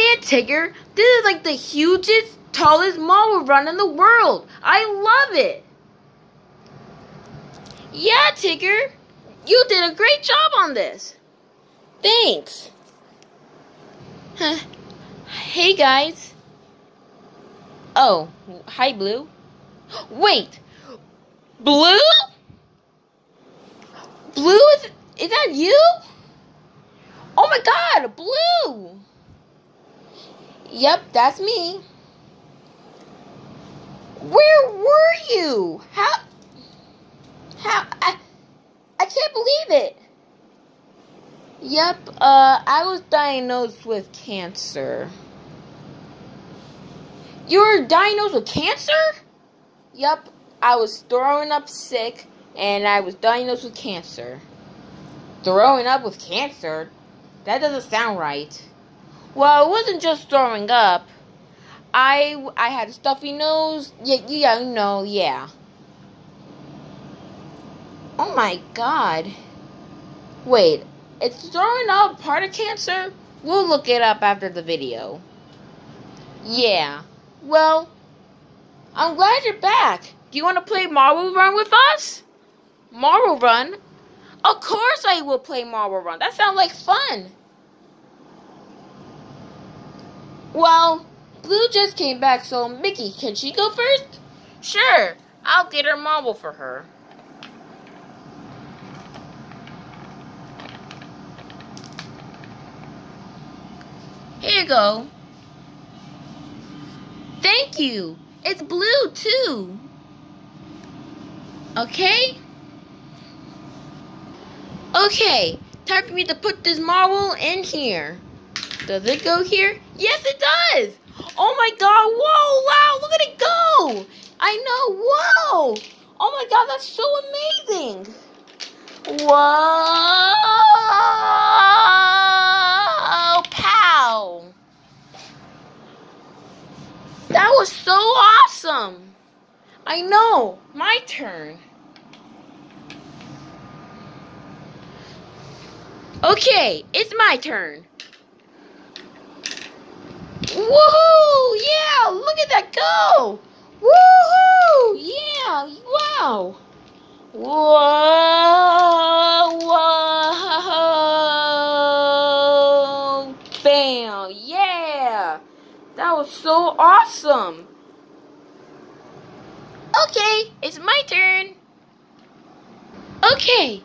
Man, Tigger, this is like the hugest, tallest marble run in the world. I love it. Yeah, Tigger, you did a great job on this. Thanks. Hey, guys. Oh, hi, Blue. Wait, Blue? Blue, is that you? Oh my God, Blue! Yep, that's me. Where were you? How, I can't believe it. Yep, I was diagnosed with cancer. You were diagnosed with cancer? Yep, I was throwing up sick, and I was diagnosed with cancer. Throwing up with cancer? That doesn't sound right. Well, it wasn't just throwing up. I had a stuffy nose. Yeah. Oh my God. Wait, is throwing up part of cancer? We'll look it up after the video. Yeah. Well, I'm glad you're back. Do you want to play Marble Run with us? Marble Run? Of course I will play Marble Run. That sounds like fun. Well, Blue just came back, so Mickey, can she go first? Sure, I'll get her marble for her. Here you go. Thank you. It's blue, too. Okay? Okay, time for me to put this marble in here. Does it go here? Yes, it does! Oh my God, whoa, wow, look at it go! I know, whoa! Oh my God, that's so amazing! Whoa! Pow! That was so awesome! I know, my turn. Okay, it's my turn. Woohoo! Yeah, look at that go! Woohoo! Yeah, wow! Whoa! Whoa! Bam! Yeah! That was so awesome! Okay, it's my turn. Okay,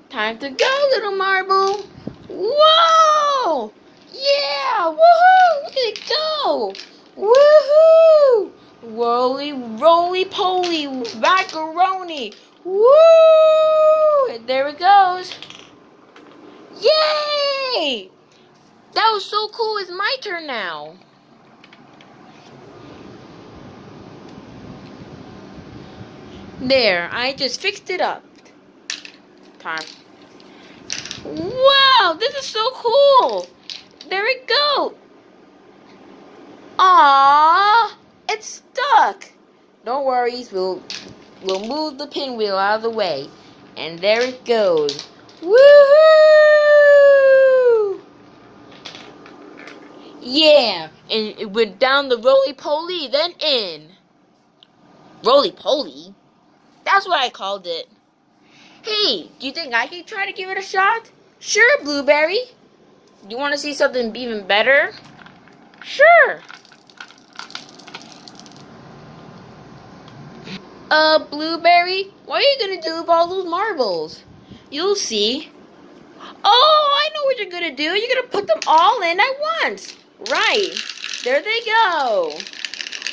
time to go, little marble. Whoa! Yeah! Woohoo! Look at it go! Woohoo! Roly, roly, poly, macaroni! Woo! And there it goes. Yay! That was so cool. It's my turn now. There, I just fixed it up. Time. Wow, this is so cool. There it goes. Aww, it's stuck. No worries, we'll move the pinwheel out of the way. And there it goes. Woohoo! Yeah, and it went down the roly-poly, then in. Roly-poly? That's what I called it. Hey, do you think I could try to give it a shot? Sure, Blueberry. You want to see something even better? Sure. Blueberry, what are you going to do with all those marbles? You'll see. Oh, I know what you're going to do. You're going to put them all in at once. Right. There they go.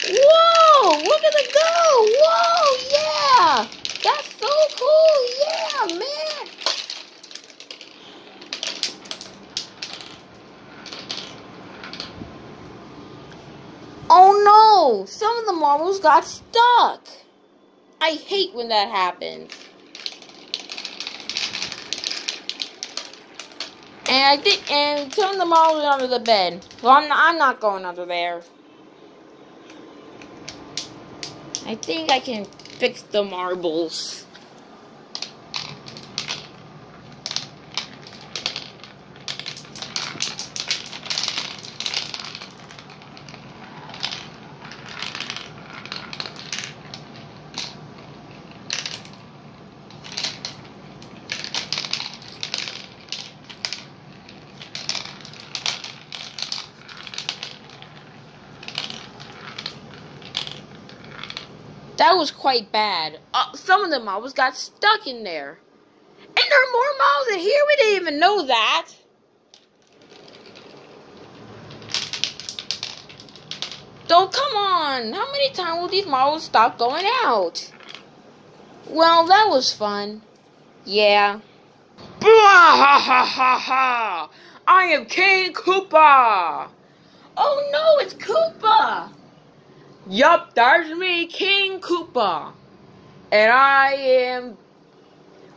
Whoa, look at them go. Whoa, yeah. That's so cool. Yeah, man. Oh no, some of the marbles got stuck. I hate when that happens. And some of the marbles are under the bed. So I'm not going under there. I think I can fix the marbles. That was quite bad. Some of the marbles got stuck in there. And there are more marbles in here? We didn't even know that. So come on. How many times will these marbles stop going out? Well, that was fun. Yeah. Blah-ha-ha-ha-ha! I am King Koopa! Oh no, it's Koopa! Yup, that's me, King Koopa. And I am...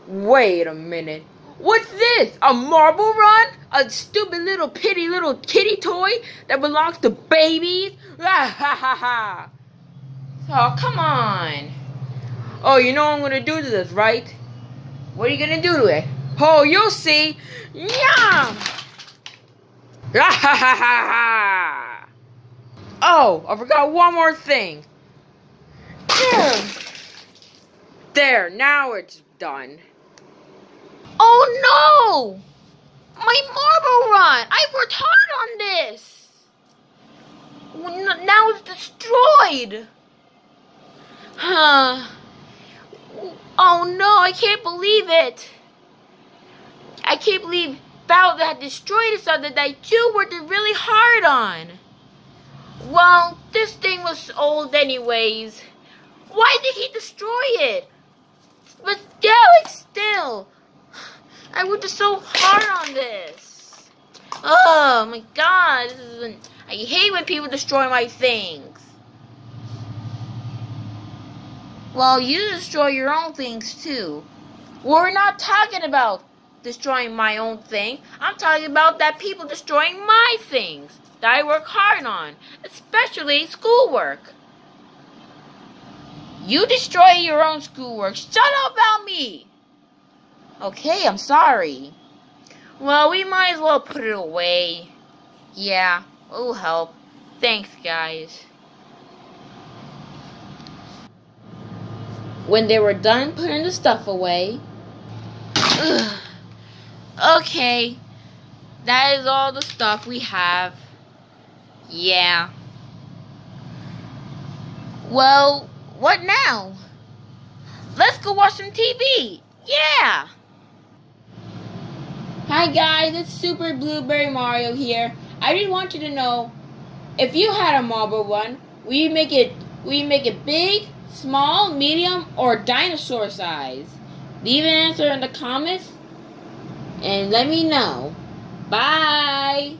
Wait a minute. What's this? A marble run? A stupid little little kitty toy that belongs to babies? Ha-ha-ha-ha! Oh, come on. Oh, you know what I'm gonna do to this, right? What are you gonna do to it? Oh, you'll see. Yum! Ha-ha-ha-ha-ha! Oh, I forgot one more thing. There, now it's done. Oh no! My marble run! I worked hard on this! Now it's destroyed! Oh no, I can't believe it! I can't believe Bowser had destroyed something that you worked really hard on! Well, this thing was old anyways. Why did he destroy it? But yeah, like still. I worked so hard on this. Oh my god. I hate when people destroy my things. Well, you destroy your own things too. We're not talking about destroying my own thing. I'm talking about that people destroying my things that I work hard on, especially schoolwork. You destroy your own schoolwork. Shut up about me. Okay, I'm sorry. Well, we might as well put it away. Yeah, it'll help. Thanks, guys. When they were done putting the stuff away... Okay, that is all the stuff we have. Yeah. Well, what now? Let's go watch some TV. Yeah. Hi guys, it's Super Blueberry Mario here. I just want you to know, if you had a marble run, will you make it big, small, medium, or dinosaur size? Leave an answer in the comments and let me know. Bye.